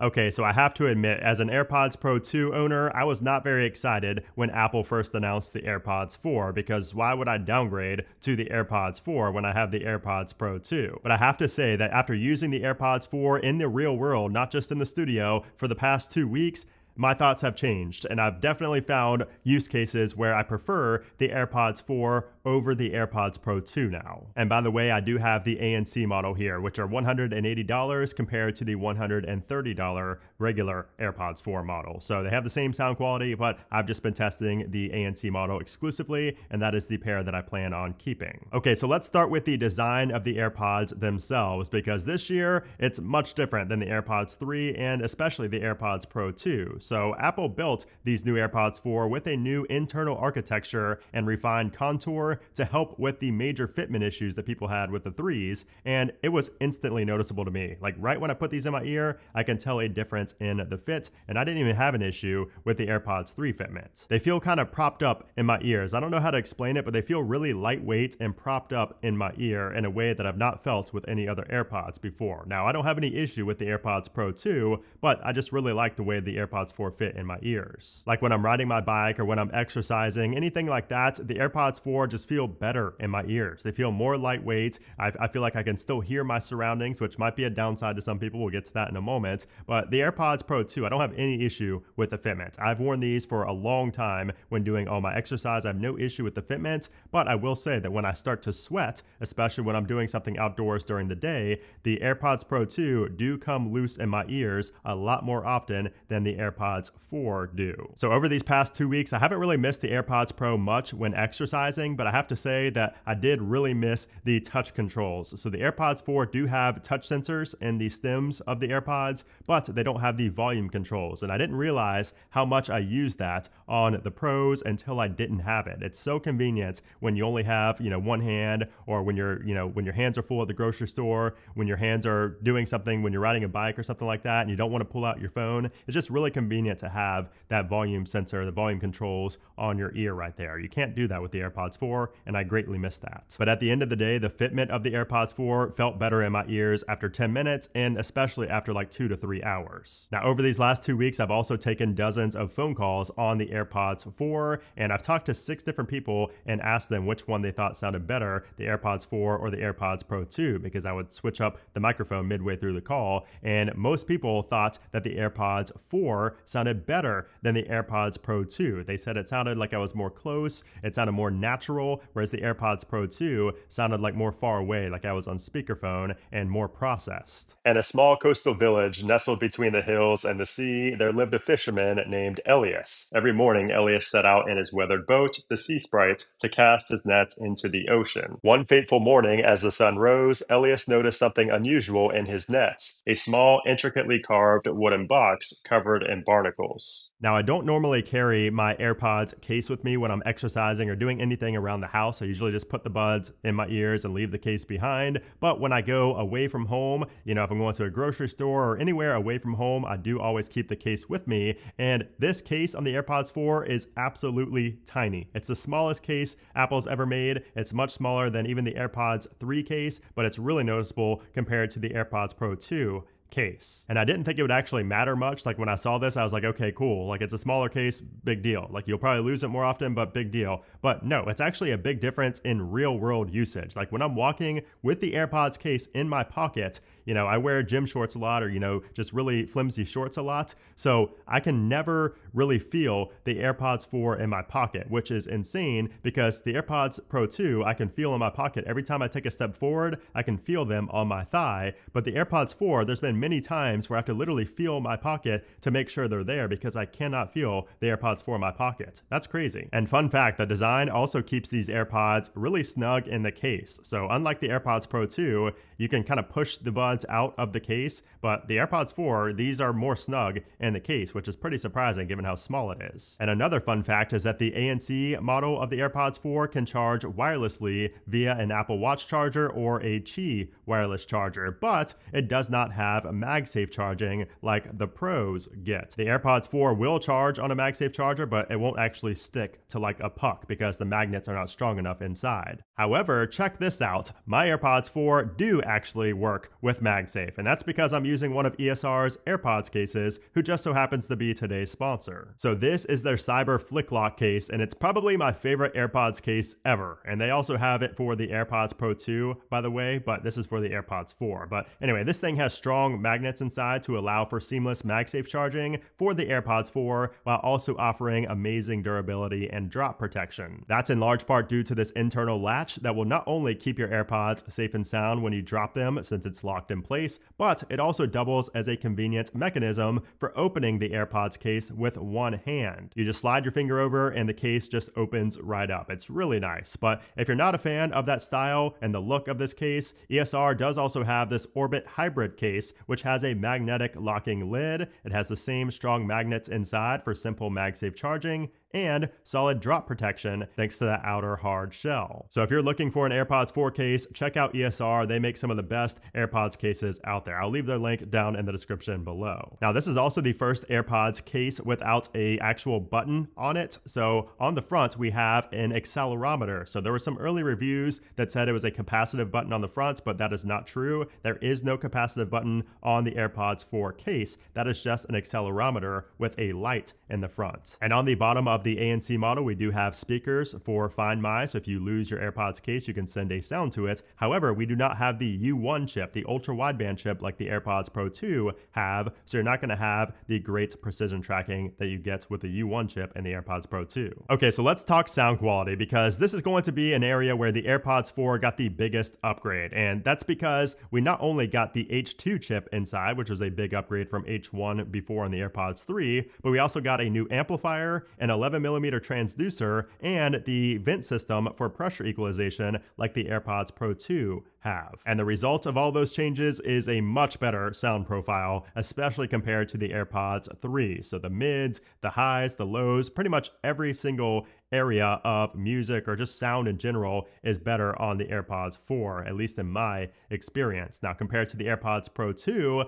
Okay, so I have to admit, as an AirPods Pro 2 owner, I was not very excited when Apple first announced the AirPods 4, because why would I downgrade to the AirPods 4 when I have the AirPods Pro 2? But I have to say that after using the AirPods 4 in the real world, not just in the studio, for the past 2 weeks, my thoughts have changed, and I've definitely found use cases where I prefer the AirPods 4 over the AirPods Pro 2 now. And by the way, I do have the ANC model here, which are $180 compared to the $130 regular AirPods 4 model. So they have the same sound quality, but I've just been testing the ANC model exclusively, and that is the pair that I plan on keeping. Okay, so let's start with the design of the AirPods themselves, because this year it's much different than the AirPods 3 and especially the AirPods Pro 2. So Apple built these new AirPods 4 with a new internal architecture and refined contour to help with the major fitment issues that people had with the 3s, and it was instantly noticeable to me. Like right when I put these in my ear, I can tell a difference in the fit, and I didn't even have an issue with the AirPods 3 fitment. They feel kind of propped up in my ears. I don't know how to explain it, but they feel really lightweight and propped up in my ear in a way that I've not felt with any other AirPods before. Now, I don't have any issue with the AirPods Pro 2, but I just really like the way the AirPods 4 fit in my ears. Like when I'm riding my bike or when I'm exercising, anything like that, the AirPods 4 just feel better in my ears. They feel more lightweight. I feel like I can still hear my surroundings, which might be a downside to some people. We'll get to that in a moment. But the AirPods Pro 2, I don't have any issue with the fitment. I've worn these for a long time when doing all my exercise. I have no issue with the fitment, but I will say that when I start to sweat, especially when I'm doing something outdoors during the day, the AirPods Pro 2 do come loose in my ears a lot more often than the AirPods 4 do. So over these past 2 weeks, I haven't really missed the AirPods Pro much when exercising, but I have to say that I did really miss the touch controls. So the AirPods 4 do have touch sensors in the stems of the AirPods, but they don't have the volume controls. And I didn't realize how much I used that on the Pros until I didn't have it. It's so convenient when you only have, one hand, or when when your hands are full at the grocery store, when your hands are doing something, when you're riding a bike or something like that, and you don't want to pull out your phone. It's just really convenient to have that volume sensor, the volume controls on your ear right there. You can't do that with the AirPods 4, and I greatly miss that. But at the end of the day, the fitment of the AirPods 4 felt better in my ears after 10 minutes, and especially after like 2 to 3 hours. Now, over these last 2 weeks, I've also taken dozens of phone calls on the AirPods 4, and I've talked to 6 different people and asked them which one they thought sounded better, the AirPods 4 or the AirPods Pro 2, because I would switch up the microphone midway through the call, and most people thought that the AirPods 4 sounded better than the AirPods Pro 2. They said it sounded like I was more close, it sounded more natural, whereas the AirPods Pro 2 sounded like more far away, like I was on speakerphone, and more processed. In a small coastal village nestled between the hills and the sea, there lived a fisherman named Elias. Every morning, Elias set out in his weathered boat, the Sea Sprite, to cast his nets into the ocean. One fateful morning, as the sun rose, Elias noticed something unusual in his nets, a small, intricately carved wooden box covered in barnacles. Now, I don't normally carry my AirPods case with me when I'm exercising or doing anything around the house. I usually just put the buds in my ears and leave the case behind. But when I go away from home, if I'm going to a grocery store or anywhere away from home, I do always keep the case with me. And this case on the AirPods 4 is absolutely tiny. It's the smallest case Apple's ever made. It's much smaller than even the AirPods 3 case, but it's really noticeable compared to the AirPods Pro 2 case. And I didn't think it would actually matter much. Like when I saw this, I was like, okay, cool. Like it's a smaller case, big deal. Like you'll probably lose it more often, but big deal. But no, it's actually a big difference in real world usage. Like when I'm walking with the AirPods case in my pocket, I wear gym shorts a lot, or, just really flimsy shorts a lot. So I can never really feel the AirPods 4 in my pocket, which is insane because the AirPods Pro 2, I can feel in my pocket. Every time I take a step forward, I can feel them on my thigh. But the AirPods 4, there's been many times where I have to literally feel my pocket to make sure they're there because I cannot feel the AirPods 4 in my pocket. That's crazy. And fun fact, the design also keeps these AirPods really snug in the case. So unlike the AirPods Pro 2, you can kind of push the buds out of the case, but the AirPods 4, these are more snug in the case, which is pretty surprising given how small it is. And another fun fact is that the ANC model of the AirPods 4 can charge wirelessly via an Apple Watch charger or a Qi wireless charger, but it does not have MagSafe charging like the Pros get. The AirPods 4 will charge on a MagSafe charger, but it won't actually stick to like a puck because the magnets are not strong enough inside. However, check this out. My AirPods 4 do actually work with MagSafe, and that's because I'm using one of ESR's AirPods cases, who just so happens to be today's sponsor. So this is their Cyber Flick Lock case, and it's probably my favorite AirPods case ever. And they also have it for the AirPods Pro 2, by the way, but this is for the AirPods 4. But anyway, this thing has strong magnets inside to allow for seamless MagSafe charging for the AirPods 4, while also offering amazing durability and drop protection. That's in large part due to this internal latch that will not only keep your AirPods safe and sound when you drop them since it's locked in place, but it also doubles as a convenient mechanism for opening the AirPods case with one hand. You just slide your finger over and the case just opens right up. It's really nice. But if you're not a fan of that style and the look of this case, ESR does also have this Orbit Hybrid case, which has a magnetic locking lid. It has the same strong magnets inside for simple MagSafe charging and solid drop protection thanks to that outer hard shell. So if you're looking for an AirPods 4 case, check out ESR. They make some of the best AirPods cases out there. I'll leave their link down in the description below. Now, this is also the first AirPods case without an actual button on it. So on the front, we have an accelerometer. So there were some early reviews that said it was a capacitive button on the front, but that is not true. There is no capacitive button on the AirPods 4 case. That is just an accelerometer with a light in the front. And on the bottom of the ANC model, we do have speakers for Find My, so if you lose your AirPods case, you can send a sound to it. However, we do not have the U1 chip, the ultra wideband chip like the AirPods Pro 2 have, so you're not going to have the great precision tracking that you get with the U1 chip and the AirPods Pro 2. Okay, so let's talk sound quality, because this is going to be an area where the AirPods 4 got the biggest upgrade, and that's because we not only got the H2 chip inside, which was a big upgrade from H1 before on the AirPods 3, but we also got a new amplifier, an 11mm transducer, and the vent system for pressure equalization like the AirPods Pro 2 have. And the result of all those changes is a much better sound profile, especially compared to the AirPods 3. So the mids, the highs, the lows, pretty much every single area of music or just sound in general is better on the AirPods 4, at least in my experience. Now, compared to the AirPods Pro 2,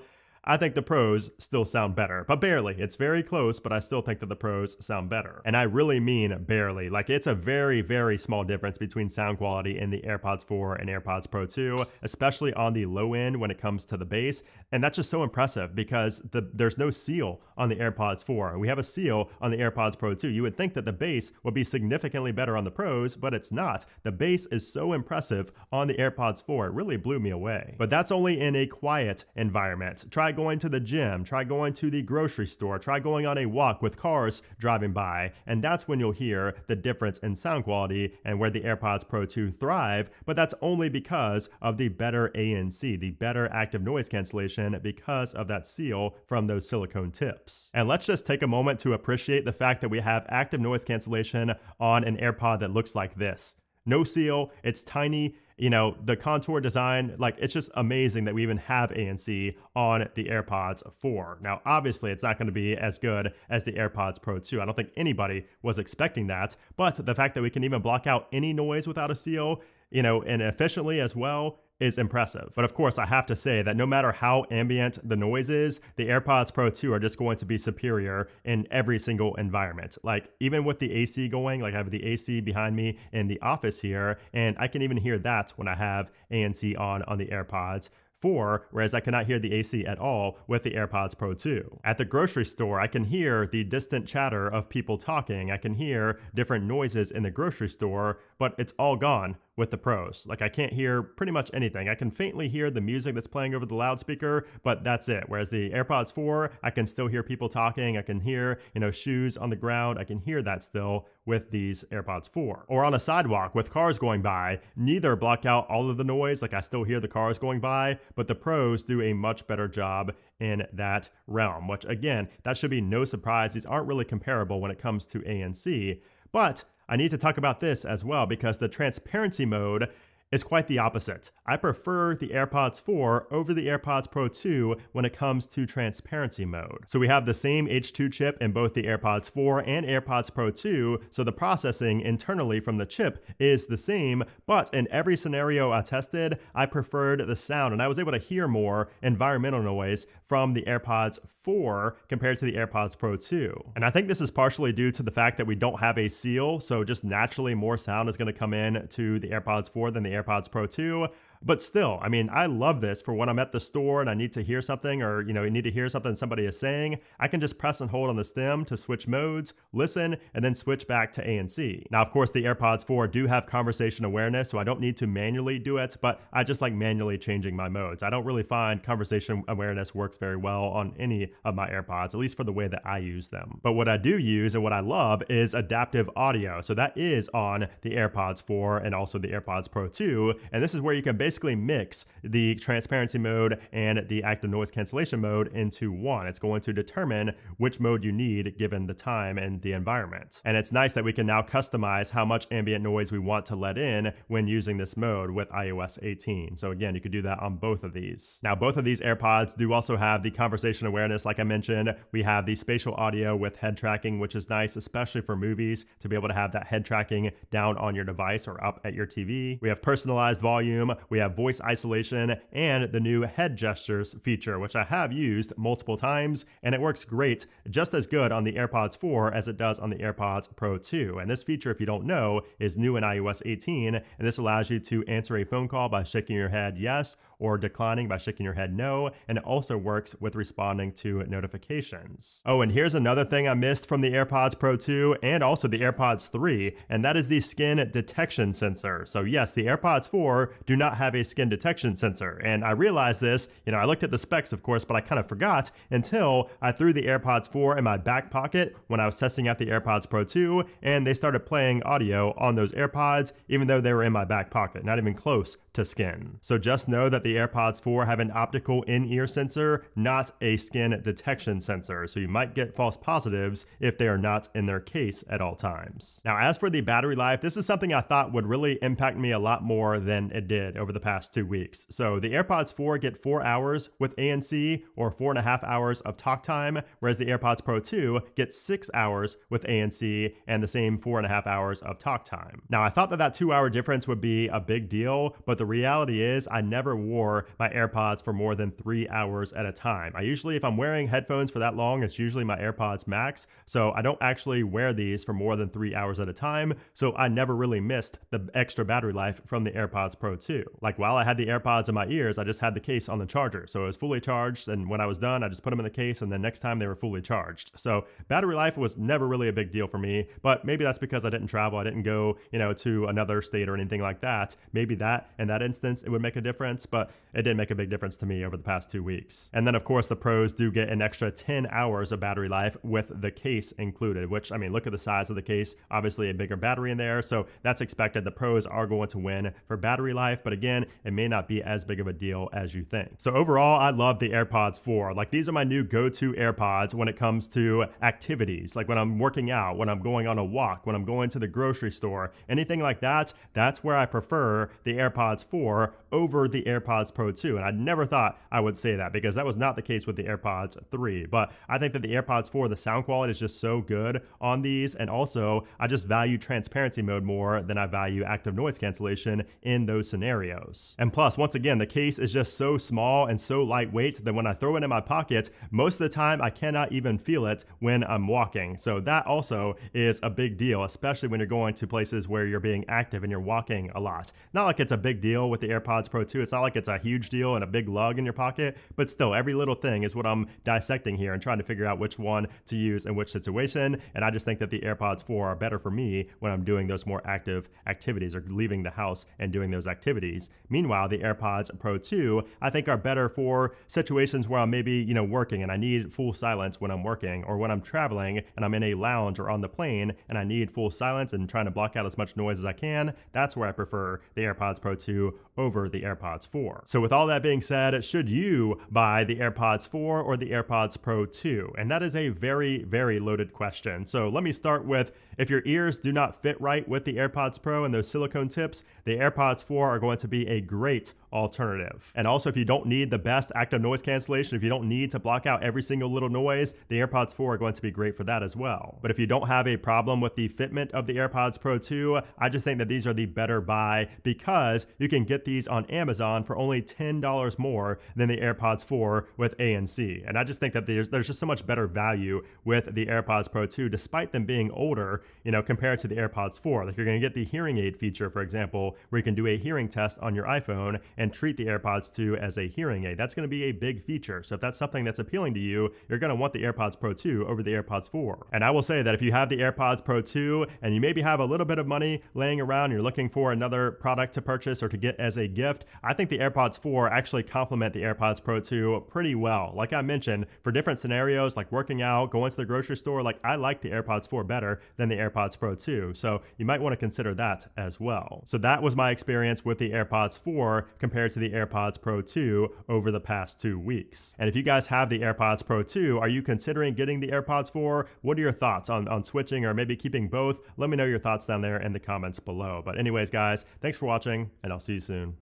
I think the Pros still sound better, but barely. It's very close, but I still think that the Pros sound better. And I really mean barely. Like, it's a very, very small difference between sound quality in the AirPods 4 and AirPods Pro 2, especially on the low end when it comes to the bass. And that's just so impressive because there's no seal on the AirPods 4. We have a seal on the AirPods Pro 2. You would think that the bass would be significantly better on the Pros, but it's not. The bass is so impressive on the AirPods 4. It really blew me away. But that's only in a quiet environment. Try going to the gym, try going to the grocery store, try going on a walk with cars driving by, and that's when you'll hear the difference in sound quality and where the AirPods Pro 2 thrive, but that's only because of the better ANC, the better active noise cancellation because of that seal from those silicone tips. And let's just take a moment to appreciate the fact that we have active noise cancellation on an AirPod that looks like this. No seal, it's tiny. You know, the contour design, like, it's just amazing that we even have ANC on the AirPods 4. Now, obviously, it's not going to be as good as the AirPods Pro 2. I don't think anybody was expecting that, but the fact that we can even block out any noise without a seal, you know, and efficiently as well, is impressive. But of course, I have to say that no matter how ambient the noise is, the AirPods Pro 2 are just going to be superior in every single environment. Like, even with the AC going, like I have the AC behind me in the office here, and I can even hear that when I have ANC on the AirPods 4, whereas I cannot hear the AC at all with the AirPods Pro 2. At the grocery store, I can hear the distant chatter of people talking. I can hear different noises in the grocery store, but it's all gone with the Pros. Like, I can't hear pretty much anything. I can faintly hear the music that's playing over the loudspeaker, but that's it. Whereas the AirPods 4, I can still hear people talking. I can hear, you know, shoes on the ground. I can hear that still with these AirPods 4. Or on a sidewalk with cars going by, neither block out all of the noise. Like, I still hear the cars going by, but the Pros do a much better job in that realm, which again, that should be no surprise. These aren't really comparable when it comes to ANC, but I need to talk about this as well because the transparency mode is quite the opposite. I prefer the AirPods 4 over the AirPods Pro 2 when it comes to transparency mode. So we have the same H2 chip in both the AirPods 4 and AirPods Pro 2, so the processing internally from the chip is the same, but in every scenario I tested, I preferred the sound, and I was able to hear more environmental noise from the AirPods 4 compared to the AirPods Pro 2. And I think this is partially due to the fact that we don't have a seal, so just naturally more sound is going to come in to the AirPods 4 than the AirPods Pro 2. But still, I mean, I love this for when I'm at the store and I need to hear something, or, you need to hear something somebody is saying. I can just press and hold on the stem to switch modes, listen, and then switch back to ANC. Now, of course, the AirPods 4 do have conversation awareness, so I don't need to manually do it, but I just like manually changing my modes. I don't really find conversation awareness works very well on any of my AirPods, at least for the way that I use them. But what I do use and what I love is adaptive audio. So that is on the AirPods 4 and also the AirPods Pro 2. And this is where you can basically mix the transparency mode and the active noise cancellation mode into one. It's going to determine which mode you need given the time and the environment. And it's nice that we can now customize how much ambient noise we want to let in when using this mode with iOS 18. So again, you could do that on both of these. Now, both of these AirPods do also have the conversation awareness. Like I mentioned, we have the spatial audio with head tracking, which is nice, especially for movies, to be able to have that head tracking down on your device or up at your TV. We have personalized volume, we have voice isolation, and the new head gestures feature, which I have used multiple times, and it works great, just as good on the AirPods 4 as it does on the AirPods Pro 2. And this feature, if you don't know, is new in iOS 18, and this allows you to answer a phone call by shaking your head yes, or declining by shaking your head no, and it also works with responding to notifications. Oh, and here's another thing I missed from the AirPods Pro 2 and also the AirPods 3, and that is the skin detection sensor. So yes, the AirPods 4 do not have a skin detection sensor, and I realized this, I looked at the specs of course, but I kind of forgot until I threw the AirPods 4 in my back pocket when I was testing out the AirPods Pro 2, and they started playing audio on those AirPods, even though they were in my back pocket, not even close to skin. So just know that the AirPods 4 have an optical in-ear sensor, not a skin detection sensor. So you might get false positives if they are not in their case at all times. Now, as for the battery life, this is something I thought would really impact me a lot more than it did over the past 2 weeks. So the AirPods 4 get 4 hours with ANC or 4.5 hours of talk time, whereas the AirPods Pro 2 get 6 hours with ANC and the same 4.5 hours of talk time. Now, I thought that 2-hour difference would be a big deal, but the reality is I never wore my AirPods for more than 3 hours at a time. I usually, if I'm wearing headphones for that long, it's usually my AirPods Max, so I don't actually wear these for more than 3 hours at a time, so I never really missed the extra battery life from the AirPods Pro 2. Like while I had the AirPods in my ears, I just had the case on the charger, so it was fully charged, and when I was done, I just put them in the case, and then next time they were fully charged. So battery life was never really a big deal for me, but maybe that's because I didn't travel, I didn't go, to another state or anything like that. Maybe that, in that instance, it would make a difference, but it didn't make a big difference to me over the past 2 weeks. And then of course the Pros do get an extra 10 hours of battery life with the case included, which, I mean, look at the size of the case, obviously a bigger battery in there, so that's expected. The Pros are going to win for battery life, but again, it may not be as big of a deal as you think. So overall, I love the AirPods 4. Like, these are my new go-to AirPods when it comes to activities, like when I'm working out, when I'm going on a walk, when I'm going to the grocery store, anything like that. That's where I prefer the AirPods 4 over the AirPods Pro 2. And I never thought I would say that because that was not the case with the AirPods 3. But I think that the AirPods 4, the sound quality is just so good on these. And also, I just value transparency mode more than I value active noise cancellation in those scenarios. And plus, once again, the case is just so small and so lightweight that when I throw it in my pocket, most of the time I cannot even feel it when I'm walking. So that also is a big deal, especially when you're going to places where you're being active and you're walking a lot. Not like it's a big deal with the AirPods Pro 2. It's not like it's a huge deal and a big lug in your pocket, but still, every little thing is what I'm dissecting here and trying to figure out which one to use in which situation. And I just think that the AirPods 4 are better for me when I'm doing those more active activities or leaving the house and doing those activities. Meanwhile, the AirPods Pro 2, I think, are better for situations where I'm maybe, working and I need full silence when I'm working, or when I'm traveling and I'm in a lounge or on the plane and I need full silence and trying to block out as much noise as I can. That's where I prefer the AirPods Pro 2 over the AirPods 4. So with all that being said, should you buy the AirPods 4 or the AirPods Pro 2? And that is a very, very loaded question. So let me start with, if your ears do not fit right with the AirPods Pro and those silicone tips, the AirPods 4 are going to be a great alternative. And also, if you don't need the best active noise cancellation, if you don't need to block out every single little noise, the AirPods 4 are going to be great for that as well. But if you don't have a problem with the fitment of the AirPods Pro 2, I just think that these are the better buy because you can get these on Amazon for only only $10 more than the AirPods 4 with ANC. And I just think that there's just so much better value with the AirPods Pro 2, despite them being older, compared to the AirPods 4. Like, you're going to get the hearing aid feature, for example, where you can do a hearing test on your iPhone and treat the AirPods 2 as a hearing aid. That's going to be a big feature. So if that's something that's appealing to you, you're going to want the AirPods Pro 2 over the AirPods 4. And I will say that if you have the AirPods Pro 2 and you maybe have a little bit of money laying around, you're looking for another product to purchase or to get as a gift, I think the AirPods 4 actually complement the AirPods Pro 2 pretty well. Like I mentioned, for different scenarios like working out, going to the grocery store, like I like the AirPods 4 better than the AirPods Pro 2. So you might want to consider that as well. So that was my experience with the AirPods 4 compared to the AirPods Pro 2 over the past 2 weeks. And if you guys have the AirPods Pro 2, are you considering getting the AirPods 4? What are your thoughts on switching or maybe keeping both? Let me know your thoughts down there in the comments below. But anyways, guys, thanks for watching, and I'll see you soon.